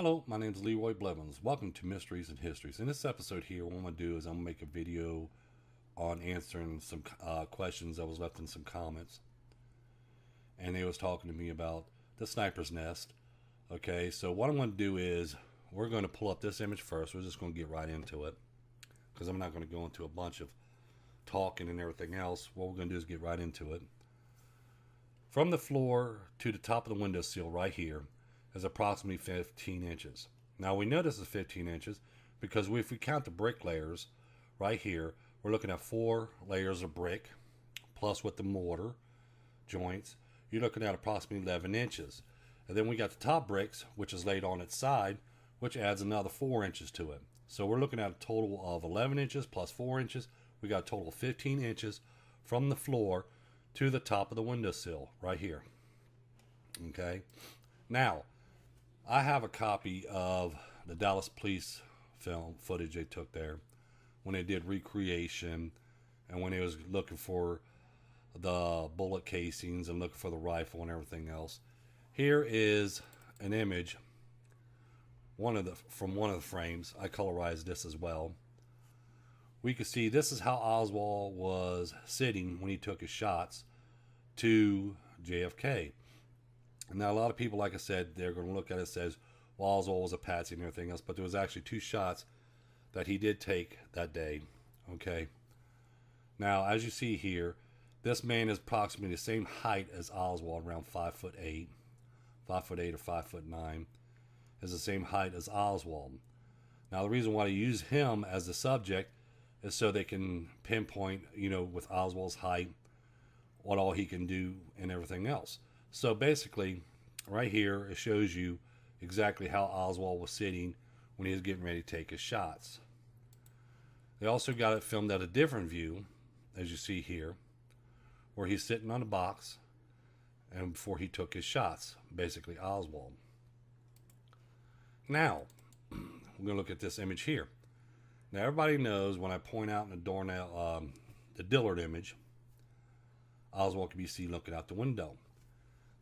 Hello, my name is Leroy Blevins. Welcome to Mysteries and Histories. In this episode here, what I'm going to do is I'm going to make a video on answering some questions that was left in some comments. And they was talking to me about the sniper's nest. Okay, so what I'm going to do is we're going to pull up this image first. We're just going to get right into it because I'm not going to go into a bunch of talking and everything else. What we're going to do is get right into it. From the floor to the top of the windowsill right here is approximately 15 inches. Now we know this is 15 inches because if we count the brick layers right here, we're looking at 4 layers of brick plus with the mortar joints, you're looking at approximately 11 inches. And then we got the top bricks, which is laid on its side, which adds another 4 inches to it. So we're looking at a total of 11 inches plus 4 inches. We got a total of 15 inches from the floor to the top of the windowsill right here. Okay. Now, I have a copy of the Dallas police film footage they took there when they did recreation and when they was looking for the bullet casings and looking for the rifle and everything else. Here is an image from one of the frames. I colorized this as well. We can see this is how Oswald was sitting when he took his shots to JFK. Now, a lot of people, like I said, they're going to look at it and says, well, Oswald was a patsy and everything else, but there was actually 2 shots that he did take that day. Okay. Now, as you see here, this man is approximately the same height as Oswald, around 5'8", 5'8" or 5'9", is the same height as Oswald. Now, the reason why they use him as the subject is so they can pinpoint, with Oswald's height, what all he can do and everything else. So basically, right here, it shows you exactly how Oswald was sitting when he was getting ready to take his shots. They also got it filmed at a different view, as you see here, where he's sitting on a box and before he took his shots, basically Oswald. Now, we're going to look at this image here. Now, everybody knows when I point out in the doornail, the Dillard image, Oswald can be seen looking out the window.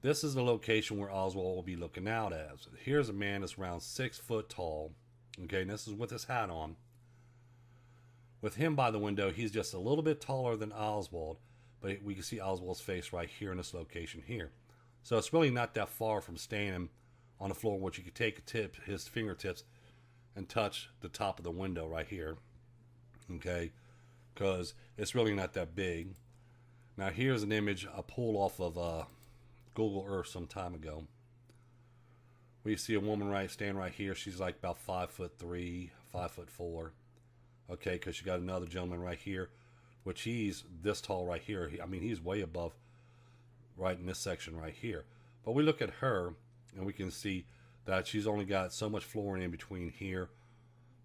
This is the location where Oswald will be looking out as. Here's a man that's around 6 foot tall. Okay, and this is with his hat on. With him by the window, he's just a little bit taller than Oswald, but we can see Oswald's face right here in this location here. So it's really not that far from standing on the floor, which you could take his fingertips and touch the top of the window right here. Okay, because it's really not that big. Now here's an image I pulled off of Google Earth some time ago. We see a woman standing right here. She's like about 5'3", 5'4". Okay, because you got another gentleman right here, which he's this tall right here. I mean, he's way above right in this section right here. But we look at her, and we can see that she's only got so much flooring in between here,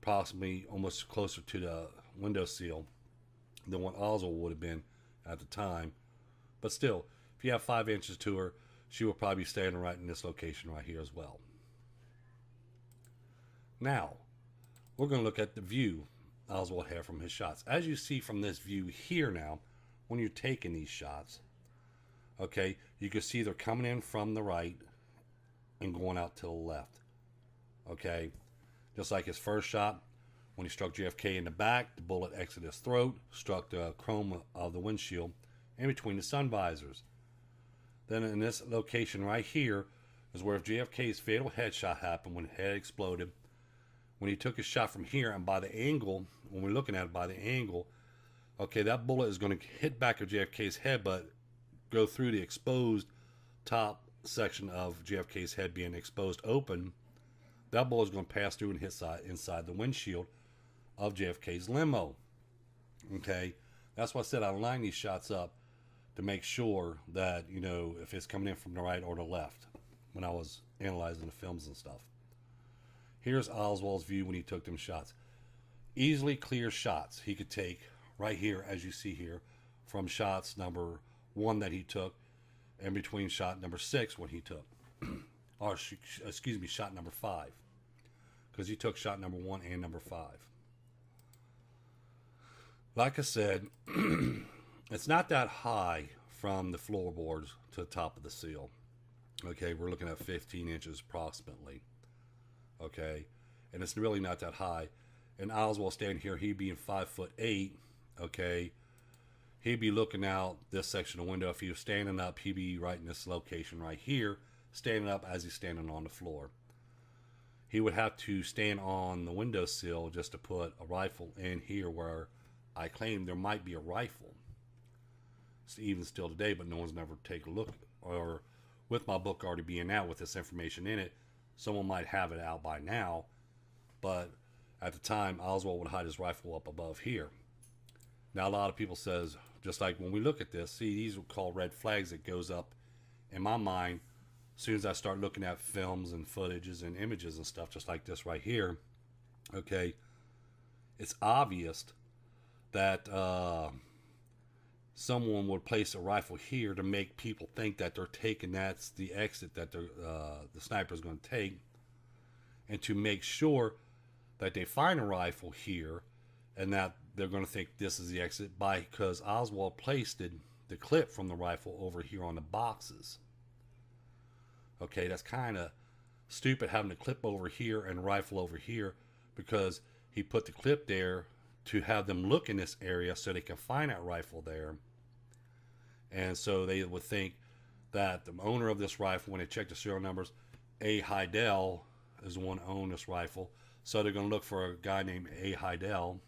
possibly almost closer to the windowsill than what Oswald would have been at the time. But still, if you have 5 inches to her, she will probably be standing right in this location right here as well. Now, we're going to look at the view Oswald had from his shots. As you see from this view here now, when you're taking these shots, okay, you can see they're coming in from the right and going out to the left. Okay, just like his first shot, when he struck JFK in the back, the bullet exited his throat, struck the chrome of the windshield in between the sun visors. Then in this location right here is where JFK's fatal headshot happened, when the head exploded. When he took his shot from here, and by the angle, when we're looking at it by the angle, okay, that bullet is going to hit back of JFK's head, but go through the exposed top section of JFK's head being exposed open. That bullet is going to pass through and hit inside the windshield of JFK's limo. Okay, that's why I said I line these shots up to make sure that, if it's coming in from the right or the left when I was analyzing the films and stuff. Here's Oswald's view when he took them shots. Easily clear shots he could take right here, as you see here, from shots number 1 that he took and between shot number 6 when he took. Or, excuse me, shot number 5. Because he took shot number 1 and number 5. Like I said, it's not that high from the floorboards to the top of the seal. Okay, we're looking at 15 inches approximately. Okay, and it's really not that high. And Oswald standing here, he being 5'8", okay, he'd be looking out this section of the window. If he was standing up, he'd be right in this location right here, standing up as he's standing on the floor. He would have to stand on the windowsill just to put a rifle in here where I claim there might be a rifle. It's even still today, but no one's never taken a look. Or with my book already being out with this information in it, someone might have it out by now. But at the time, Oswald would hide his rifle up above here. Now, a lot of people says, just like when we look at this, see, these are called red flags that goes up in my mind as soon as I start looking at films and footages and images and stuff, just like this right here. Okay, it's obvious that someone would place a rifle here to make people think that they're taking, that's the exit that the sniper is going to take, and to make sure that they find a rifle here and that they're going to think this is the exit because Oswald placed the clip from the rifle over here on the boxes. Okay, that's kind of stupid having the clip over here and rifle over here, because he put the clip there to have them look in this area so they can find that rifle there. And so they would think that the owner of this rifle, when they check the serial numbers, A. Heidel is the one who owned this rifle. So they're going to look for a guy named A. Heidel.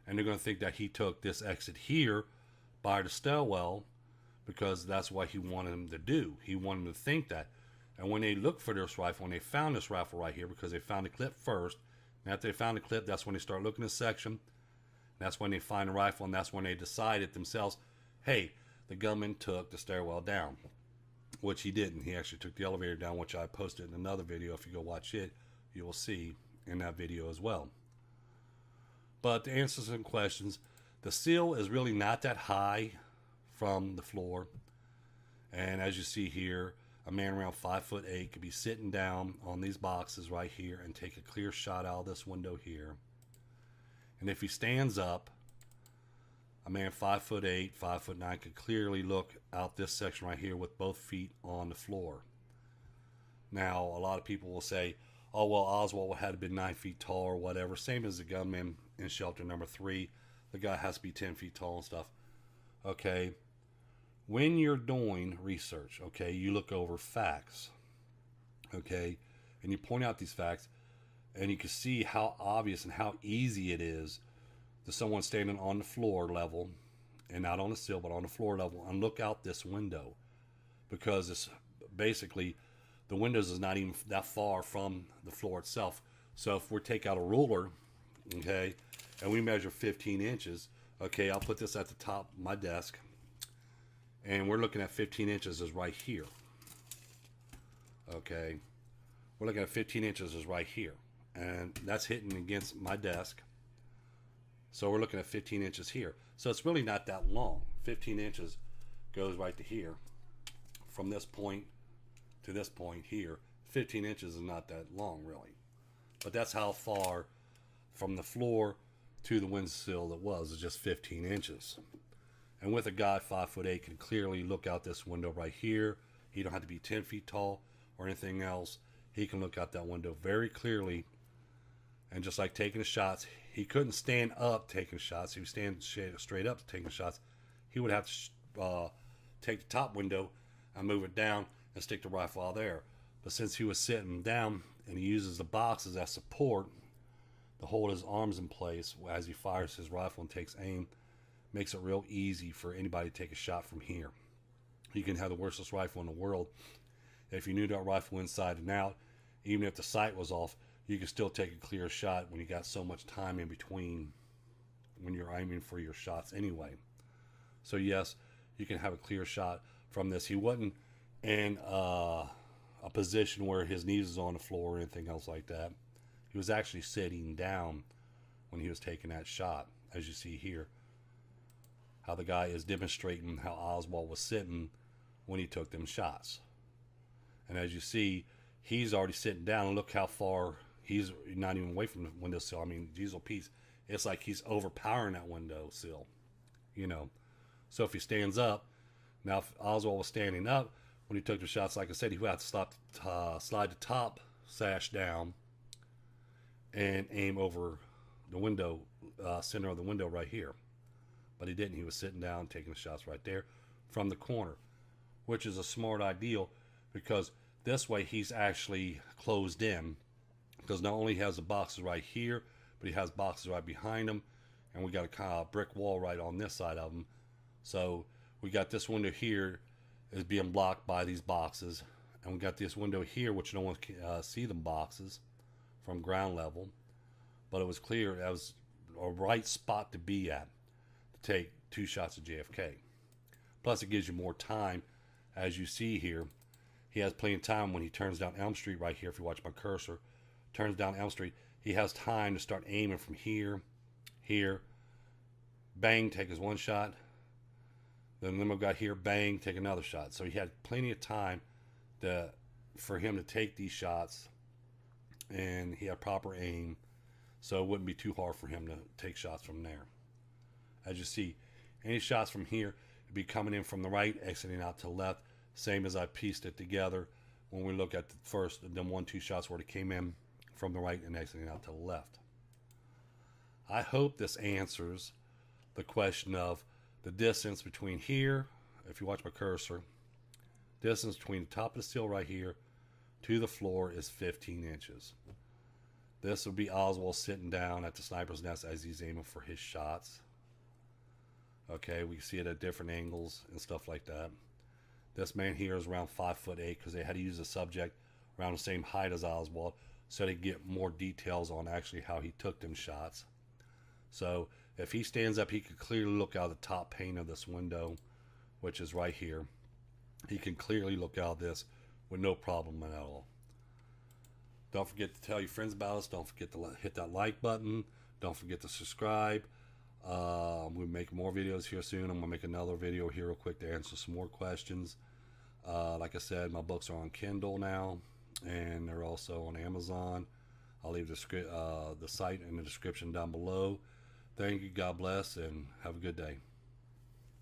And they're going to think that he took this exit here by the stairwell, because that's what he wanted him to do. He wanted them to think that. And when they looked for this rifle, and they found this rifle right here, because they found the clip first, and after they found the clip, that's when they start looking at the section. That's when they find the rifle, and that's when they decided themselves, hey, the gunman took the stairwell down, which he didn't. He actually took the elevator down, which I posted in another video. If you go watch it, you will see in that video as well. But to answer some questions, the sill is really not that high from the floor. And as you see here, a man around 5'8" could be sitting down on these boxes right here and take a clear shot out of this window here. And if he stands up, a man 5'8", 5'9" could clearly look out this section right here with both feet on the floor. Now, a lot of people will say, oh, well, Oswald had to have been 9 feet tall or whatever. Same as the gunman in shelter number 3. The guy has to be 10 feet tall and stuff. Okay. When you're doing research, okay, you look over facts. Okay. And you point out these facts, and you can see how obvious and how easy it is to someone standing on the floor level, and not on the sill, but on the floor level, and look out this window, because it's basically, the windows is not even that far from the floor itself. So if we take out a ruler, okay, and we measure 15 inches, okay, I'll put this at the top of my desk, and we're looking at 15 inches is right here. Okay, we're looking at 15 inches is right here, and that's hitting against my desk. So we're looking at 15 inches here. So it's really not that long. 15 inches goes right to here. From this point to this point here, 15 inches is not that long, really. But that's how far from the floor to the windowsill it was. It's just 15 inches. And with a guy 5'8" can clearly look out this window right here. He don't have to be 10 feet tall or anything else. He can look out that window very clearly. And just like taking the shots, he couldn't stand up taking shots. He was standing straight up taking shots. He would have to take the top window and move it down and stick the rifle out there. But since he was sitting down and he uses the boxes as support to hold his arms in place as he fires his rifle and takes aim, makes it real easy for anybody to take a shot from here. You can have the worstest rifle in the world. If you knew that rifle inside and out, even if the sight was off, you can still take a clear shot when you got so much time in between when you're aiming for your shots anyway. So yes, you can have a clear shot from this. He wasn't in a position where his knees was on the floor or anything else like that. He was actually sitting down when he was taking that shot, as you see here. How the guy is demonstrating how Oswald was sitting when he took them shots. And as you see, he's already sitting down, and look how far he's not even away from the windowsill. I mean, Diesel piece, it's like he's overpowering that windowsill, you know. So if he stands up, now if Oswald was standing up when he took the shots, like I said, he would have to slide the top sash down and aim over the window, center of the window right here. But he didn't. He was sitting down taking the shots right there from the corner, which is a smart idea because this way he's actually closed in, because not only has the boxes right here, but he has boxes right behind him, and we got a kind of brick wall right on this side of him. So we got this window here is being blocked by these boxes, and we got this window here which no one can see the boxes from ground level. But it was clear that was a right spot to be at to take 2 shots of JFK. Plus it gives you more time. As you see here, he has plenty of time when he turns down Elm Street right here. If you watch my cursor, turns down Elm Street, he has time to start aiming from here, here, bang, take his 1 shot. Then limo got here, bang, take another shot. So he had plenty of time for him to take these shots, and he had proper aim, so it wouldn't be too hard for him to take shots from there. As you see, any shots from here would be coming in from the right, exiting out to the left, same as I pieced it together when we look at the first, them 1-2 shots where it came in from the right and exiting out to the left. I hope this answers the question of the distance between here, if you watch my cursor, distance between the top of the sill right here to the floor is 15 inches. This would be Oswald sitting down at the sniper's nest as he's aiming for his shots. Okay, we see it at different angles and stuff like that. This man here is around 5'8" because they had to use a subject around the same height as Oswald so they get more details on actually how he took them shots. So if he stands up, he can clearly look out the top pane of this window, which is right here. He can clearly look out this with no problem at all. Don't forget to tell your friends about us. Don't forget to hit that like button. Don't forget to subscribe. We'll make more videos here soon. I'm going to make another video here real quick to answer some more questions. Like I said, my books are on Kindle now, and they're also on Amazon. I'll leave the site in the description down below. Thank you. God bless, and have a good day.